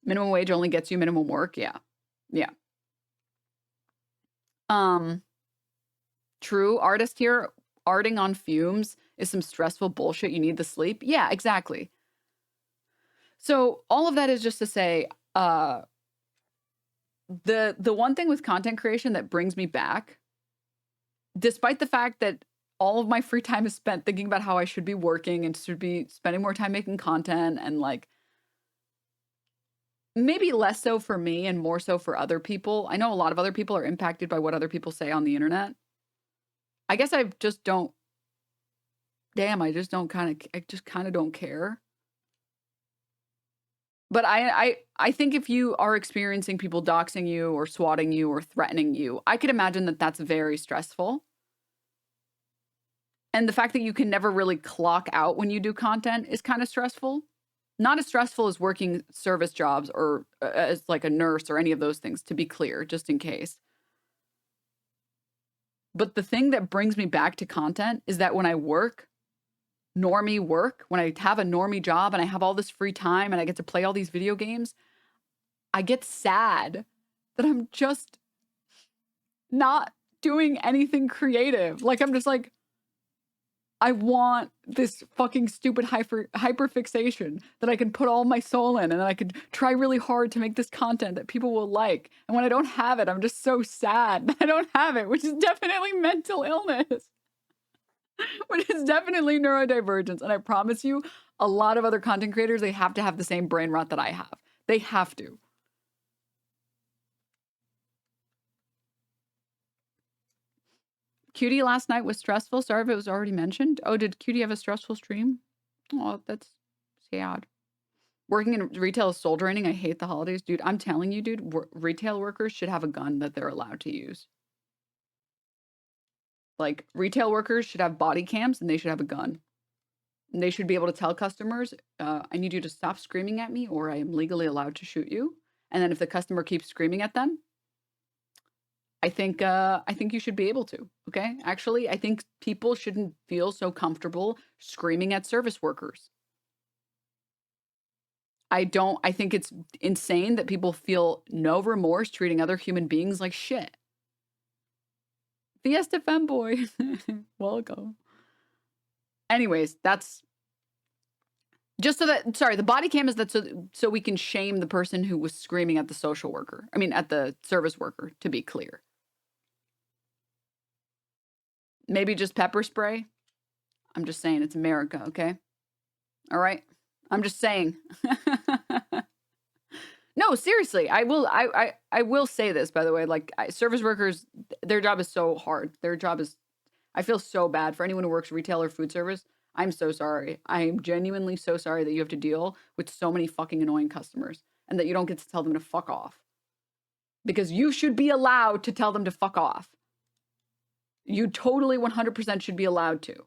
Minimum wage only gets you minimum work. Yeah. Yeah. True. Artist here, arting on fumes is some stressful bullshit. You need the sleep. Yeah, exactly. So all of that is just to say, the one thing with content creation that brings me back, despite the fact that all of my free time is spent thinking about how I should be working and should be spending more time making content, and like, maybe less so for me and more so for other people. I know a lot of other people are impacted by what other people say on the internet. I guess I just don't, I just kind of don't care. But I think if you are experiencing people doxing you or swatting you or threatening you, I could imagine that that's very stressful. And the fact that you can never really clock out when you do content is kind of stressful. Not as stressful as working service jobs or as like a nurse or any of those things, to be clear, just in case. But the thing that brings me back to content is that when I work, normie work, when I have a normie job and I have all this free time and I get to play all these video games, I get sad that I'm just not doing anything creative. Like, I'm just like, I want this fucking stupid hyperfixation that I can put all my soul in, and then I could try really hard to make this content that people will like. And when I don't have it, I'm just so sad that I don't have it, which is definitely mental illness, which is definitely neurodivergence. And I promise you, a lot of other content creators, they have to have the same brain rot that I have. They have to. Cutie last night was stressful. Sorry if it was already mentioned. Oh, did Cutie have a stressful stream? Oh, that's sad. Working in retail is soul draining. I hate the holidays. Dude, I'm telling you, dude, retail workers should have a gun that they're allowed to use. Like, retail workers should have body cams and they should have a gun. And they should be able to tell customers, I need you to stop screaming at me or I am legally allowed to shoot you. And then if the customer keeps screaming at them, I think you should be able to, okay? Actually, I think people shouldn't feel so comfortable screaming at service workers. I think it's insane that people feel no remorse treating other human beings like shit. Fiesta Femboy, welcome. Anyways, that's just so that, sorry, the body cam is that so we can shame the person who was screaming at the social worker. I mean, at the service worker, to be clear. Maybe just pepper spray. I'm just saying, it's America, okay? All right? I'm just saying. No, seriously, I will say this, by the way. Like, service workers, their job is so hard. Their job is, I feel so bad for anyone who works retail or food service. I'm so sorry. I am genuinely so sorry that you have to deal with so many fucking annoying customers and that you don't get to tell them to fuck off. Because you should be allowed to tell them to fuck off. You totally 100% should be allowed to.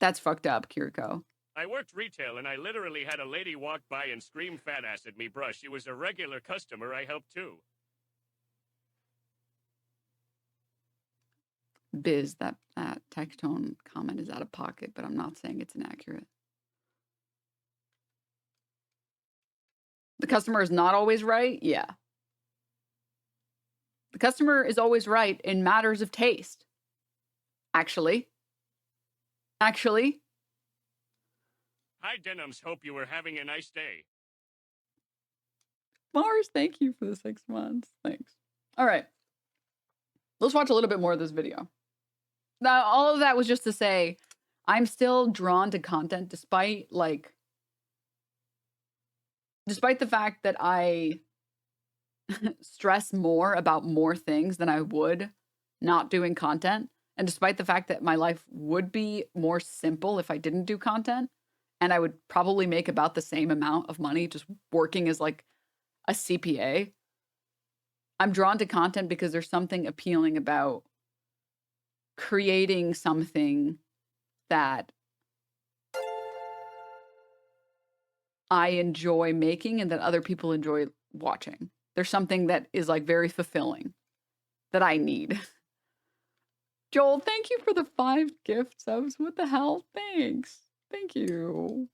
That's fucked up, Kiriko. I worked retail and I literally had a lady walk by and scream fat ass at me, bruh. She was a regular customer I helped too. Biz, that text tone comment is out of pocket, but I'm not saying it's inaccurate. The customer is not always right? Yeah. The customer is always right in matters of taste. Actually. Hi, Denims. Hope you were having a nice day. Mars, thank you for the 6 months. Thanks. All right. Let's watch a little bit more of this video. Now, all of that was just to say, I'm still drawn to content despite the fact that I stress more about more things than I would not doing content. And despite the fact that my life would be more simple if I didn't do content, and I would probably make about the same amount of money just working as like a CPA, I'm drawn to content because there's something appealing about creating something that I enjoy making and that other people enjoy watching. There's something that is like very fulfilling that I need. Joel, thank you for the 5 gift subs. What the hell? Thanks. Thank you.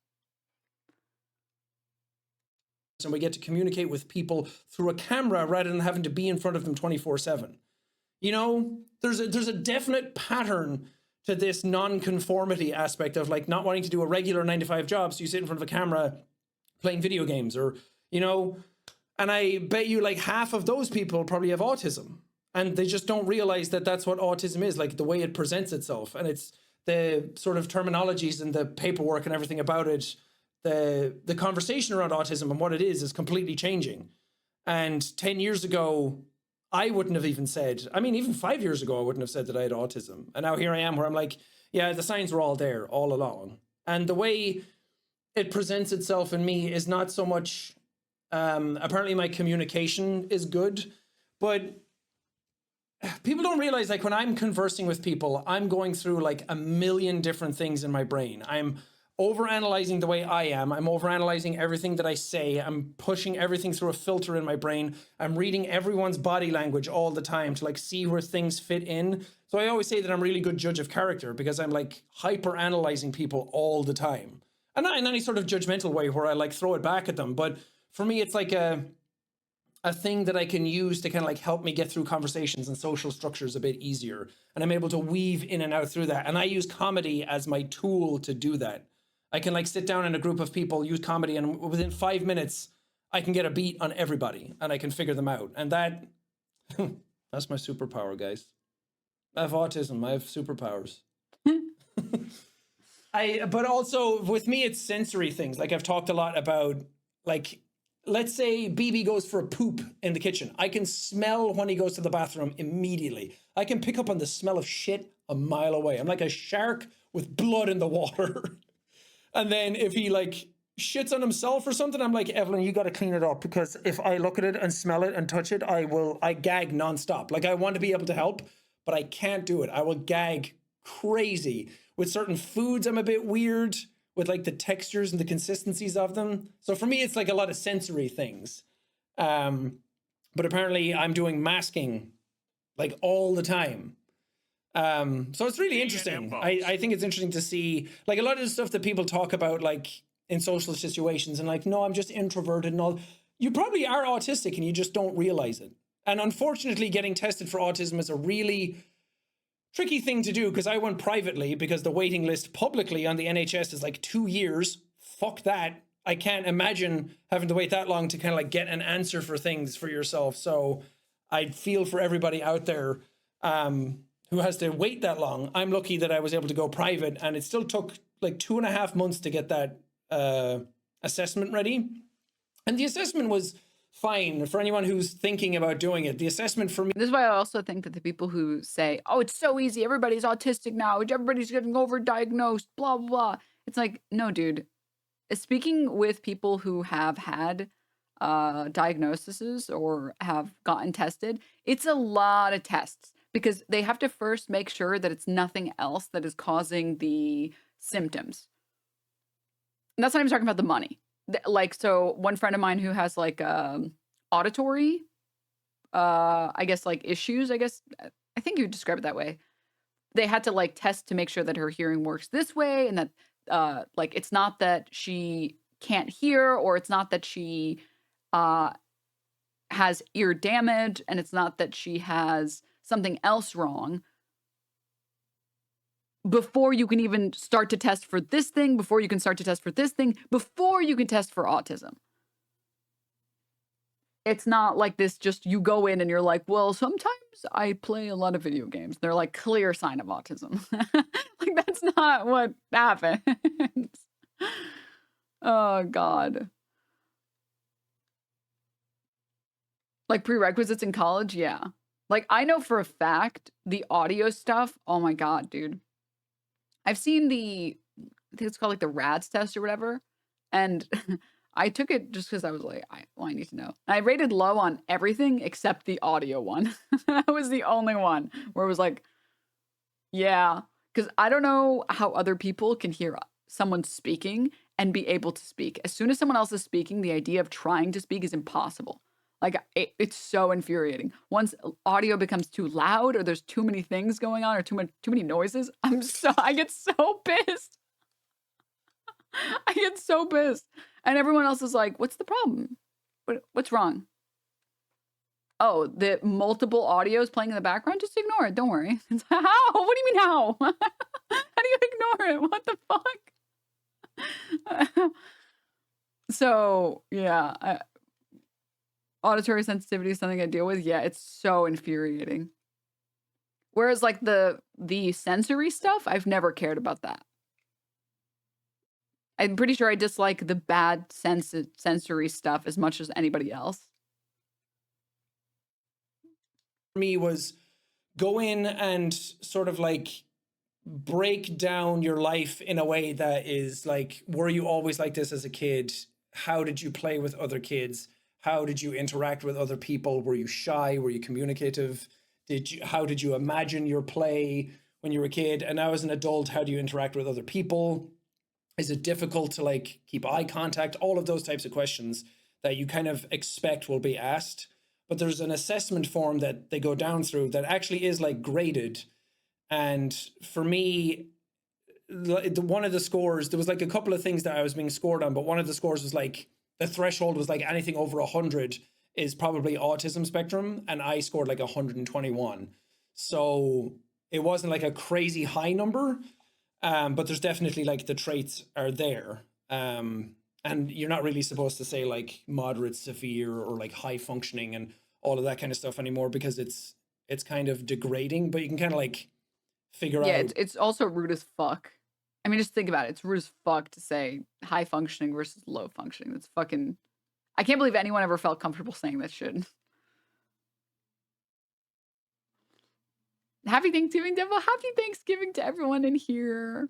And we get to communicate with people through a camera rather than having to be in front of them 24/7. You know, there's a definite pattern to this non-conformity aspect of like not wanting to do a regular 9-to-5 job, so you sit in front of a camera playing video games, or, you know, and I bet you like half of those people probably have autism, and they just don't realize that that's what autism is, like the way it presents itself, and it's the sort of terminologies and the paperwork and everything about it. The conversation around autism and what it is completely changing. And 10 years ago, I wouldn't have even said, I mean, even 5 years ago, I wouldn't have said that I had autism. And now here I am where I'm like, yeah, the signs were all there all along. And the way it presents itself in me is not so much, apparently my communication is good, but people don't realize, like, when I'm conversing with people, I'm going through like a million different things in my brain. I'm overanalyzing the way I am. I'm overanalyzing everything that I say. I'm pushing everything through a filter in my brain. I'm reading everyone's body language all the time to like see where things fit in. So I always say that I'm a really good judge of character because I'm like hyper analyzing people all the time. And not in any sort of judgmental way where I like throw it back at them. But for me, it's like a thing that I can use to kind of like help me get through conversations and social structures a bit easier. And I'm able to weave in and out through that. And I use comedy as my tool to do that. I can like sit down in a group of people, use comedy, and within 5 minutes, I can get a beat on everybody and I can figure them out. And that, that's my superpower, guys. I have autism. I have superpowers. But also with me, it's sensory things. Like I've talked a lot about, like, let's say BB goes for a poop in the kitchen. I can smell when he goes to the bathroom immediately. I can pick up on the smell of shit a mile away. I'm like a shark with blood in the water. And then if he like shits on himself or something, I'm like, Evelyn, you got to clean it up, because if I look at it and smell it and touch it, I gag nonstop. Like I want to be able to help, but I can't do it. I will gag crazy. With certain foods, I'm a bit weird with like the textures and the consistencies of them. So for me, it's like a lot of sensory things. But apparently I'm doing masking like all the time. So it's really interesting. I think it's interesting to see like a lot of the stuff that people talk about like in social situations and like, no, I'm just introverted and all. You probably are autistic and you just don't realize it. And unfortunately, getting tested for autism is a really tricky thing to do, because I went privately because the waiting list publicly on the NHS is like 2 years. Fuck that. I can't imagine having to wait that long to kind of like get an answer for things for yourself. So I feel for everybody out there who has to wait that long. I'm lucky that I was able to go private, and it still took like 2.5 months to get that assessment ready. And the assessment was fine for anyone who's thinking about doing it. The assessment for me. This is why I also think that the people who say, oh, it's so easy, everybody's autistic now, everybody's getting overdiagnosed, blah, blah, blah. It's like, no, dude. Speaking with people who have had diagnoses or have gotten tested, it's a lot of tests, because they have to first make sure that it's nothing else that is causing the symptoms. And that's not even talking about the money. Like, so one friend of mine who has like auditory, I guess like issues, I think you would describe it that way. They had to like test to make sure that her hearing works this way, and that like it's not that she can't hear, or it's not that she has ear damage, and it's not that she has something else wrong, before you can even start to test for this thing, before you can start to test for this thing, before you can test for autism. It's not like this, just you go in and you're like, well, sometimes I play a lot of video games. They're like clear sign of autism. Like that's not what happens. Oh, God. Like prerequisites in college? Yeah. Like I know for a fact the audio stuff. Oh my God, dude. I've seen I think it's called like the RADS test or whatever. And I took it just because I was like, I need to know. I rated low on everything except the audio one. That was the only one where it was like, yeah. Because I don't know how other people can hear someone speaking and be able to speak. As soon as someone else is speaking, the idea of trying to speak is impossible. Like, it's so infuriating. Once audio becomes too loud, or there's too many things going on, or too many noises, I get so pissed. I get so pissed. And everyone else is like, what's the problem? What's wrong? Oh, the multiple audios playing in the background? Just ignore it. Don't worry. It's, how? What do you mean how? How do you ignore it? What the fuck? So, yeah. Auditory sensitivity is something I deal with. Yeah, it's so infuriating. Whereas like the sensory stuff, I've never cared about that. I'm pretty sure I dislike the bad sensory stuff as much as anybody else. For me was go in and sort of like break down your life in a way that is like, were you always like this as a kid? How did you play with other kids? How did you interact with other people? Were you shy? Were you communicative? How did you imagine your play when you were a kid? And now as an adult, how do you interact with other people? Is it difficult to like keep eye contact? All of those types of questions that you kind of expect will be asked. But there's an assessment form that they go down through that actually is like graded. And for me, one of the scores, there was like a couple of things that I was being scored on, but one of the scores was like, the threshold was like anything over 100 is probably autism spectrum. And I scored like 121. So it wasn't like a crazy high number, but there's definitely like the traits are there. And you're not really supposed to say like moderate, severe, or like high functioning and all of that kind of stuff anymore, because it's kind of degrading, but you can kind of like figure Yeah, out. it's also rude as fuck. I mean, just think about it. It's rude as fuck to say high functioning versus low functioning. That's fucking... I can't believe anyone ever felt comfortable saying that shit. Happy Thanksgiving, Devil. Happy Thanksgiving to everyone in here.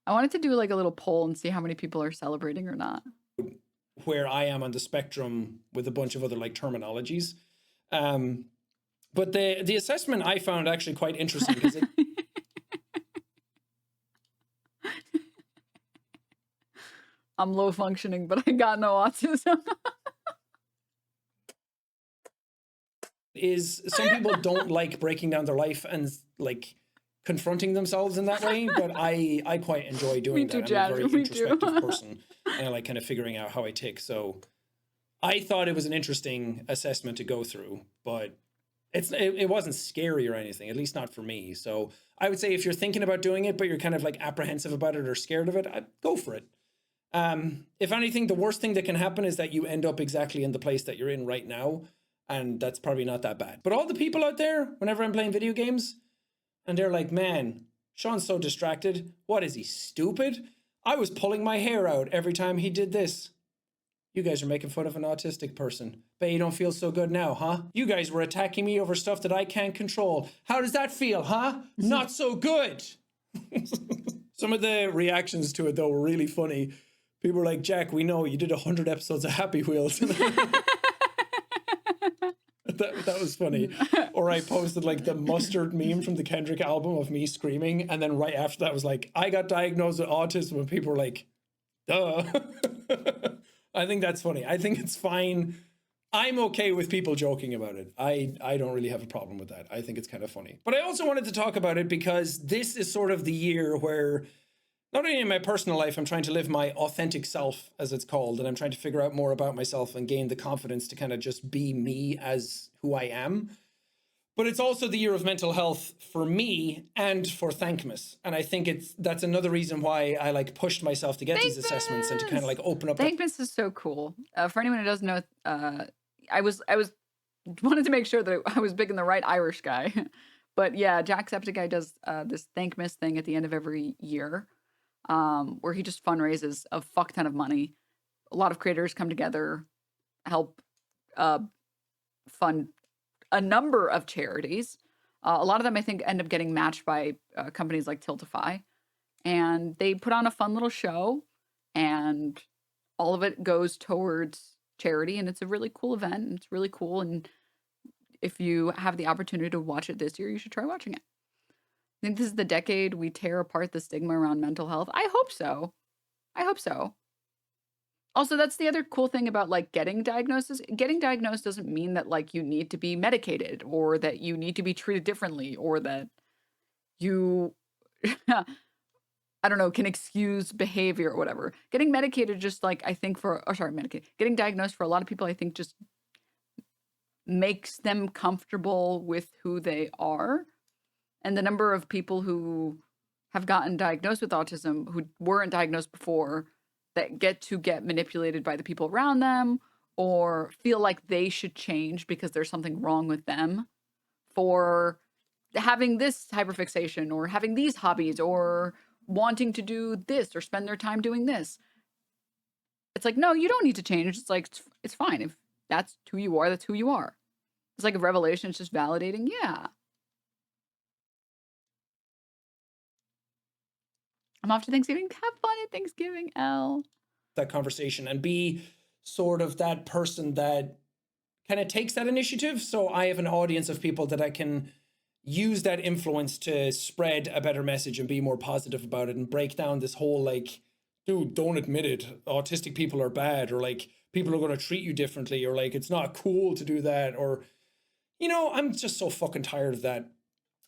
I wanted to do like a little poll and see how many people are celebrating or not. Where I am on the spectrum with a bunch of other like terminologies. But the assessment I found actually quite interesting because it... I'm low functioning, but I got no autism. Is some people don't like breaking down their life and like confronting themselves in that way, but I quite enjoy doing that. I'm a very introspective person, and I like kind of figuring out how I tick. So I thought it was an interesting assessment to go through, but it wasn't scary or anything, at least not for me. So I would say if you're thinking about doing it, but you're kind of like apprehensive about it or scared of it, go for it. If anything, the worst thing that can happen is that you end up exactly in the place that you're in right now. And that's probably not that bad. But all the people out there, whenever I'm playing video games, and they're like, man, Sean's so distracted. What is he, stupid? I was pulling my hair out every time he did this. You guys are making fun of an autistic person. Bet you don't feel so good now, huh? You guys were attacking me over stuff that I can't control. How does that feel, huh? Not so good. Some of the reactions to it, though, were really funny. People were like, Jack, we know you did 100 episodes of Happy Wheels. That was funny. Or I posted like the mustard meme from the Kendrick album of me screaming, and then right after that was like, I got diagnosed with autism, and people were like, duh. I think that's funny. I think it's fine. I'm okay with people joking about it. I don't really have a problem with that. I think it's kind of funny. But I also wanted to talk about it because this is sort of the year where not only in my personal life, I'm trying to live my authentic self, as it's called, and I'm trying to figure out more about myself and gain the confidence to kind of just be me as who I am. But it's also the year of mental health for me and for Thankmas. And I think that's another reason why I like pushed myself to get these assessments and to kind of like open up. Thankmas is so cool. For anyone who doesn't know, I wanted to make sure that I was picking the right Irish guy. But yeah, Jacksepticeye does this Thankmas thing at the end of every year. Where he just fundraises a fuck ton of money. A lot of creators come together, help fund a number of charities. A lot of them, I think, end up getting matched by companies like Tiltify. And they put on a fun little show, and all of it goes towards charity. And it's a really cool event. And it's really cool. And if you have the opportunity to watch it this year, you should try watching it. I think this is the decade we tear apart the stigma around mental health. I hope so. I hope so. Also, that's the other cool thing about like getting diagnosis. Getting diagnosed doesn't mean that like you need to be medicated or that you need to be treated differently or that you, I don't know, can excuse behavior or whatever. Getting medicated just like I think getting diagnosed for a lot of people, I think just makes them comfortable with who they are. And the number of people who have gotten diagnosed with autism who weren't diagnosed before that get manipulated by the people around them or feel like they should change because there's something wrong with them for having this hyperfixation or having these hobbies or wanting to do this or spend their time doing this. It's like, no, you don't need to change. It's like, it's fine. If that's who you are, that's who you are. It's like a revelation. It's just validating. Yeah. I'm off to Thanksgiving. Have fun at Thanksgiving, Elle. That conversation and be sort of that person that kind of takes that initiative. So I have an audience of people that I can use that influence to spread a better message and be more positive about it and break down this whole like, dude, don't admit it. Autistic people are bad, or like people are going to treat you differently, or like it's not cool to do that, or, you know, I'm just so fucking tired of that.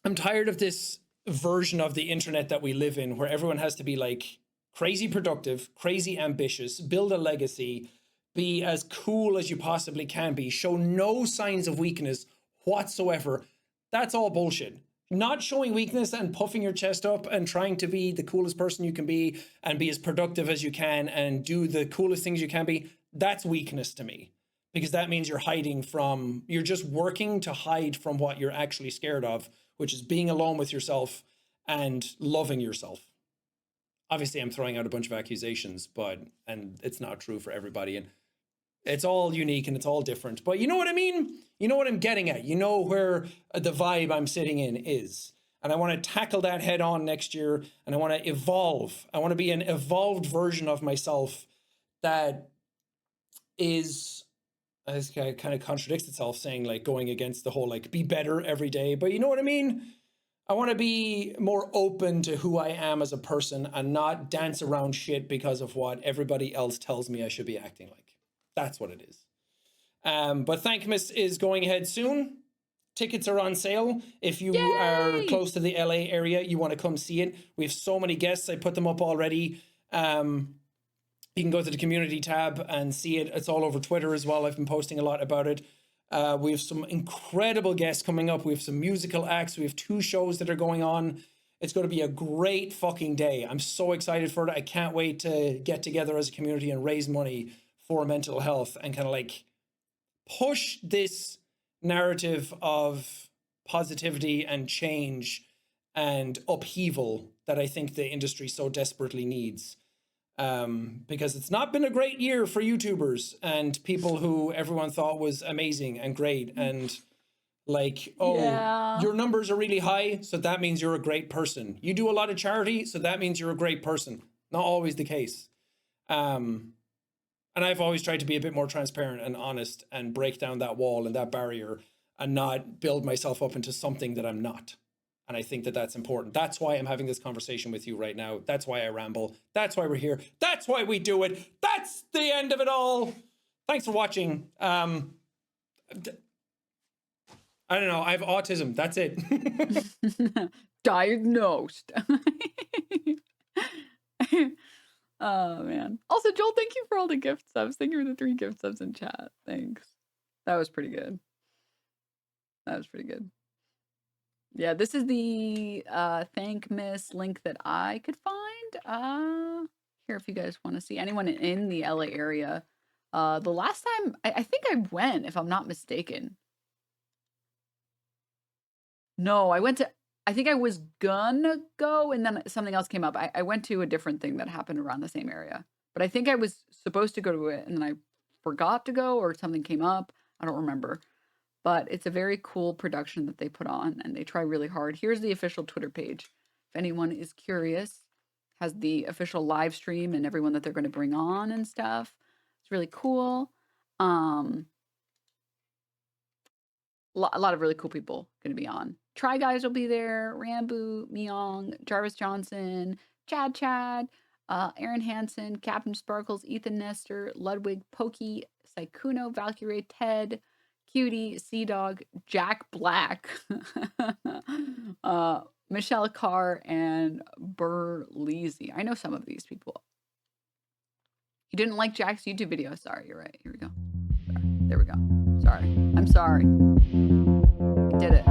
I'm tired of this version of the internet that we live in where everyone has to be like crazy productive, crazy ambitious, build a legacy, be as cool as you possibly can be, show no signs of weakness whatsoever. That's all bullshit. Not showing weakness and puffing your chest up and trying to be the coolest person you can be and be as productive as you can and do the coolest things you can be, that's weakness to me. Because that means you're hiding from, you're just working to hide from what you're actually scared of, which is being alone with yourself and loving yourself. Obviously, I'm throwing out a bunch of accusations, and it's not true for everybody. And it's all unique and it's all different. But you know what I mean? You know what I'm getting at. You know where the vibe I'm sitting in is. And I want to tackle that head on next year. And I want to evolve. I want to be an evolved version of myself that is, this kind of contradicts itself, saying like going against the whole like be better every day. But you know what I mean? I want to be more open to who I am as a person and not dance around shit because of what everybody else tells me I should be acting like. That's what it is. But Thankmas is going ahead soon. Tickets are on sale. If you are close to the LA area, you want to come see it. We have so many guests. I put them up already. You can go to the community tab and see it. It's all over Twitter as well. I've been posting a lot about it. We have some incredible guests coming up. We have some musical acts. We have 2 shows that are going on. It's going to be a great fucking day. I'm so excited for it. I can't wait to get together as a community and raise money for mental health and kind of like push this narrative of positivity and change and upheaval that I think the industry so desperately needs. Because it's not been a great year for YouTubers and people who everyone thought was amazing and great and like, oh, your numbers are really high, so that means you're a great person. You do a lot of charity, so that means you're a great person. Not always the case. And I've always tried to be a bit more transparent and honest and break down that wall and that barrier and not build myself up into something that I'm not. And I think that that's important. That's why I'm having this conversation with you right now. That's why I ramble. That's why we're here. That's why we do it. That's the end of it all. Thanks for watching. I don't know. I have autism. That's it. Diagnosed. Oh, man. Also, Joel, thank you for all the gift subs. Thank you for the 3 gift subs in chat. Thanks. That was pretty good. That was pretty good. Yeah, this is the Thankmas link that I could find. Here, if you guys want to see anyone in the LA area. The last time, I think I went, if I'm not mistaken. No, I think I was gonna go and then something else came up. I went to a different thing that happened around the same area. But I think I was supposed to go to it and then I forgot to go or something came up. I don't remember. But it's a very cool production that they put on and they try really hard. Here's the official Twitter page. If anyone is curious, has the official live stream and everyone that they're going to bring on and stuff. It's really cool. A lot of really cool people going to be on. Try Guys will be there. Rambo, Myong, Jarvis Johnson, Chad, Aaron Hansen, Captain Sparkles, Ethan Nestor, Ludwig, Pokey, Saikuno, Valkyrie, Ted, Cutie, Sea Dog, Jack Black, Michelle Carr, and Burleezy. I know some of these people. You didn't like Jack's YouTube video. Sorry, you're right. Here we go. Sorry. There we go. Sorry. I'm sorry. I did it.